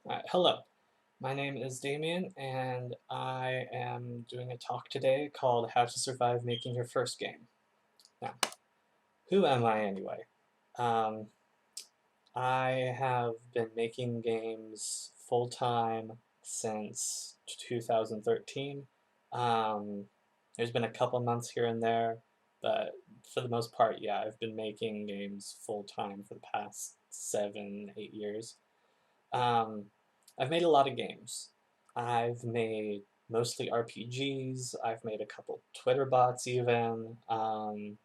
Hello, my name is Damien, and I am doing a talk today called How to Survive Making Your First Game. Now, who am I anyway? Um, I have been making games full-time since 2013. Um, there's been a couple months here and there, but for the most part, yeah, I've been making games full-time for the past 7, 8 years. Um, I've made a lot of games. I've made mostly RPGs. I've made a couple Twitter bots even. I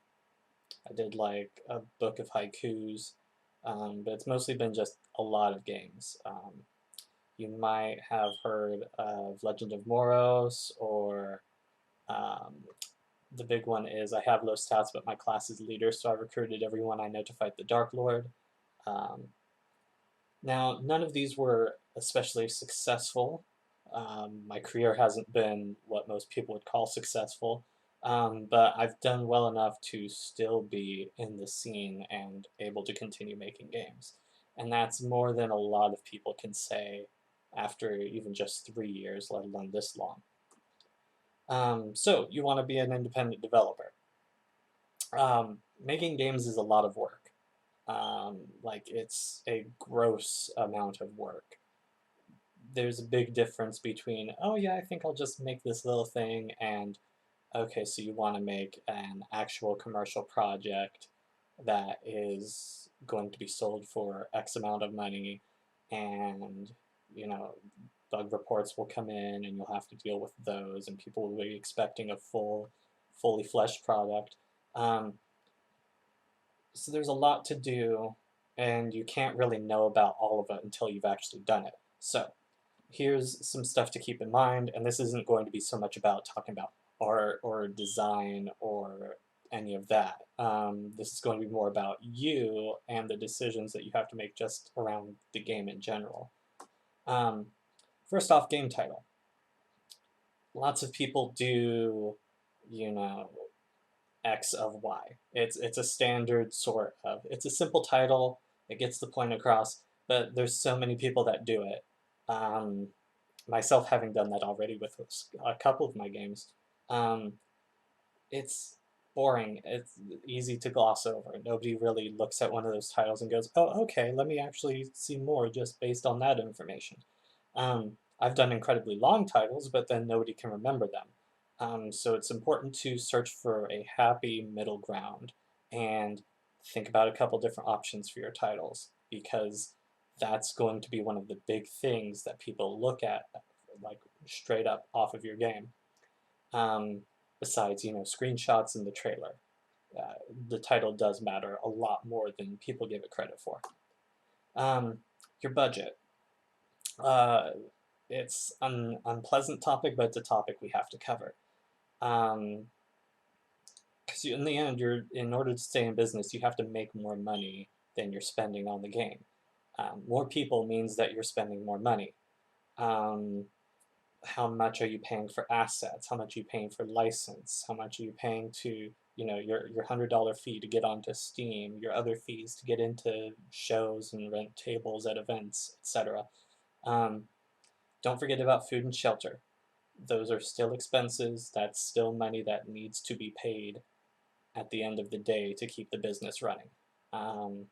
did like a book of haikus, but it's mostly been just a lot of games. You might have heard of Legend of Moros, or um, the big one is I have low stats, but my class is leader, so I recruited everyone I know to fight the Dark Lord. Um, Now, none of these were especially successful. My career hasn't been what most people would call successful, but I've done well enough to still be in the scene and able to continue making games. And that's more than a lot of people can say after even just 3 years, let alone this long. So, you want to be an independent developer. Making games is a lot of work. Like, it's a gross amount of work. There's a big difference between, oh yeah, I think I'll just make this little thing, and okay, so you want to make an actual commercial project that is going to be sold for X amount of money, and you know, bug reports will come in, and you'll have to deal with those, and people will be expecting a fully fleshed product. Um, so there's a lot to do, and you can't really know about all of it until you've actually done it. So here's some stuff to keep in mind, and this isn't going to be so much about talking about art or design or any of that. This is going to be more about you and the decisions that you have to make just around the game in general. Um, First off, game title. Lots of people do, you know, X of Y. It's a standard sort of. It's a simple title. It gets the point across, but there's so many people that do it. Um, Myself having done that already with a couple of my games, um, it's boring. It's easy to gloss over. Nobody really looks at one of those titles and goes, "Oh, okay, let me actually see more just based on that information." I've done incredibly long titles, but then nobody can remember them. So it's important to search for a happy middle ground and think about a couple different options for your titles, because that's going to be one of the big things that people look at, like straight up off of your game. Um, Besides, screenshots in the trailer. Uh, the title does matter a lot more than people give it credit for. Um, your budget. Uh, it's an unpleasant topic, but it's a topic we have to cover. Um, because in the end, in order to stay in business, you have to make more money than you're spending on the game. More people means that you're spending more money. Um, how much are you paying for assets? How much are you paying for license? How much are you paying to, your $100 fee to get onto Steam, your other fees to get into shows and rent tables at events, etc. Um, don't forget about food and shelter. Those are still expenses. That's still money that needs to be paid at the end of the day to keep the business running. Um,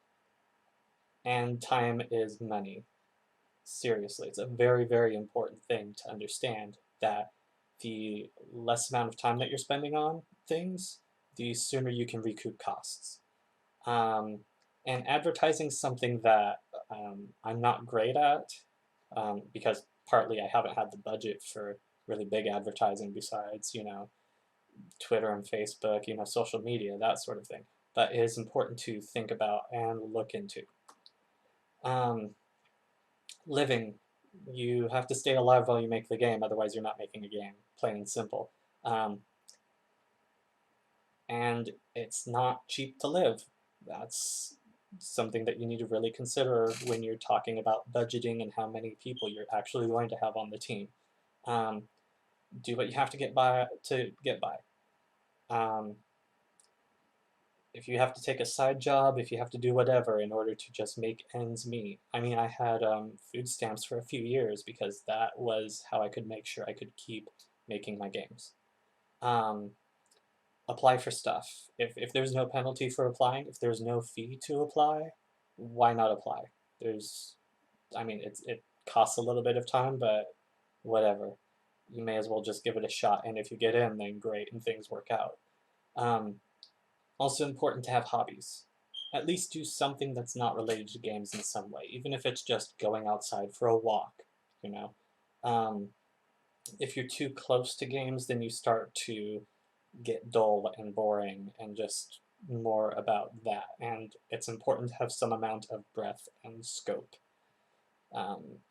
and time is money. Seriously, it's a very, very important thing to understand that the less amount of time that you're spending on things, the sooner you can recoup costs. Um, and advertising is something that I'm not great at, because partly I haven't had the budget for really big advertising besides, Twitter and Facebook, social media, that sort of thing. But it is important to think about and look into. Um, Living, you have to stay alive while you make the game, otherwise you're not making a game, plain and simple. Um, and it's not cheap to live. That's something that you need to really consider when you're talking about budgeting and how many people you're actually going to have on the team. Um, do what you have to get by to get by. Um, if you have to take a side job, if you have to do whatever in order to just make ends meet. I mean, I had food stamps for a few years because that was how I could make sure I could keep making my games. Um, Apply for stuff. If there's no penalty for applying, if there's no fee to apply, why not apply? There's, I mean, it costs a little bit of time, but whatever. You may as well just give it a shot, and if you get in, then great, and things work out. Um, Also important to have hobbies. At least do something that's not related to games in some way, even if it's just going outside for a walk, you know. Um, if you're too close to games, then you start to get dull and boring and just more about that. And it's important to have some amount of breadth and scope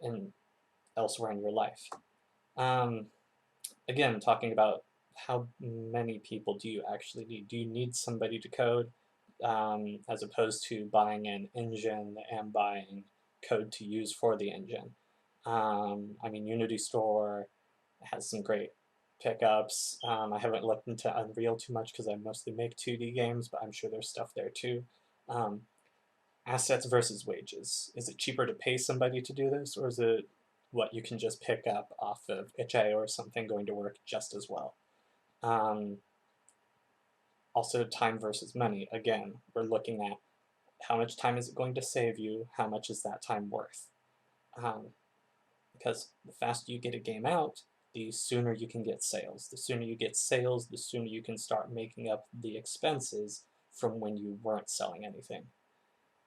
in elsewhere in your life. Um, Again, talking about how many people do you actually need? Do you need somebody to code as opposed to buying an engine and buying code to use for the engine? I mean, Unity Store has some great pickups. I haven't looked into Unreal too much because I mostly make 2D games, but I'm sure there's stuff there too. Um, Assets versus wages. Is it cheaper to pay somebody to do this, or is it what you can just pick up off of itch.io or something going to work just as well? Um, Also, time versus money. Again, we're looking at how much time is it going to save you? How much is that time worth? Um, because the faster you get a game out, the sooner you can get sales. The sooner you get sales, the sooner you can start making up the expenses from when you weren't selling anything.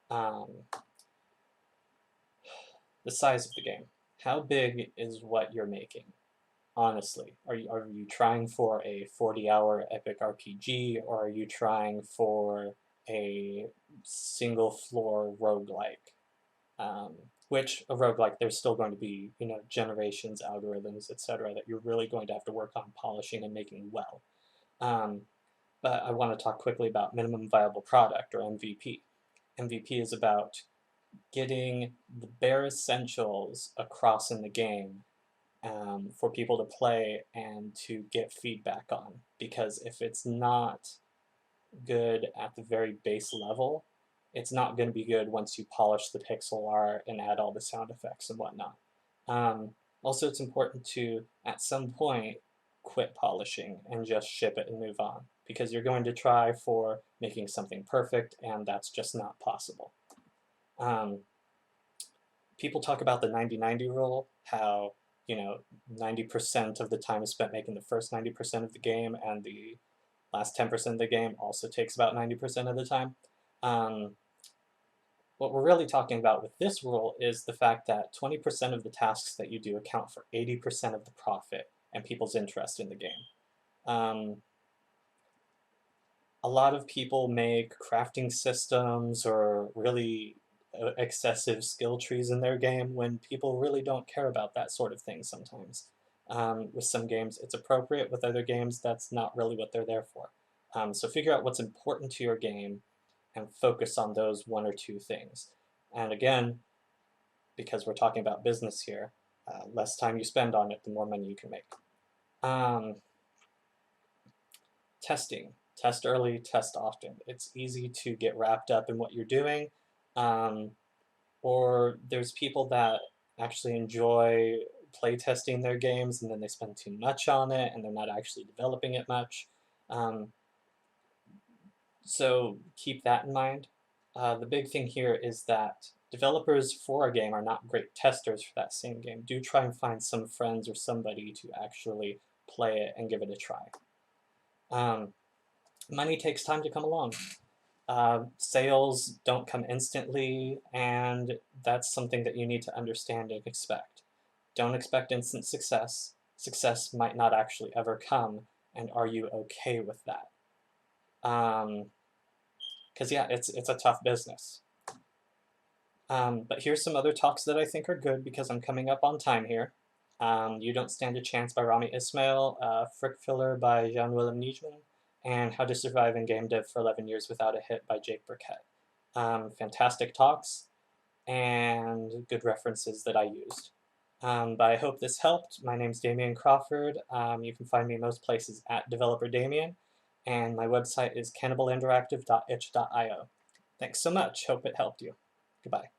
Um, the size of the game. How big is what you're making? Honestly, are you trying for a 40-hour epic RPG, or are you trying for a single floor roguelike? Which a roguelike, there's still going to be, you know, generations, algorithms, etc., that you're really going to have to work on polishing and making well. Um, but I want to talk quickly about minimum viable product, or MVP. MVP is about getting the bare essentials across in the game for people to play and to get feedback on. Because if it's not good at the very base level, it's not going to be good once you polish the pixel art and add all the sound effects and whatnot. Um, Also, it's important to, at some point, quit polishing and just ship it and move on, because you're going to try for making something perfect, and that's just not possible. Um, People talk about the 90-90 rule, how, you know, 90% of the time is spent making the first 90% of the game, and the last 10% of the game also takes about 90% of the time. Um, what we're really talking about with this rule is the fact that 20% of the tasks that you do account for 80% of the profit and people's interest in the game. Um, a lot of people make crafting systems or really excessive skill trees in their game when people really don't care about that sort of thing sometimes. With some games, it's appropriate. With other games, that's not really what they're there for. So figure out what's important to your game and focus on those one or two things. And again, because we're talking about business here, less time you spend on it, the more money you can make. Um, Testing. Test early, test often. It's easy to get wrapped up in what you're doing, um, or there's people that actually enjoy playtesting their games and then they spend too much on it and they're not actually developing it much. Um, so keep that in mind. The big thing here is that developers for a game are not great testers for that same game. Do try and find some friends or somebody to actually play it and give it a try. Money takes time to come along. Sales don't come instantly, and that's something that you need to understand and expect. Don't expect instant success. Success might not actually ever come, and are you okay with that? Because yeah, it's a tough business. But here's some other talks that I think are good because I'm coming up on time here. You Don't Stand a Chance by Rami Ismail, Frick Filler by Jean-Willem Nijman, and How to Survive in Game Dev for 11 Years Without a Hit by Jake Burkett. Fantastic talks and good references that I used. But I hope this helped. My name's Damien Crawford. You can find me most places at Developer Damien. and my website is cannibalinteractive.itch.io. Thanks so much. Hope it helped you. Goodbye.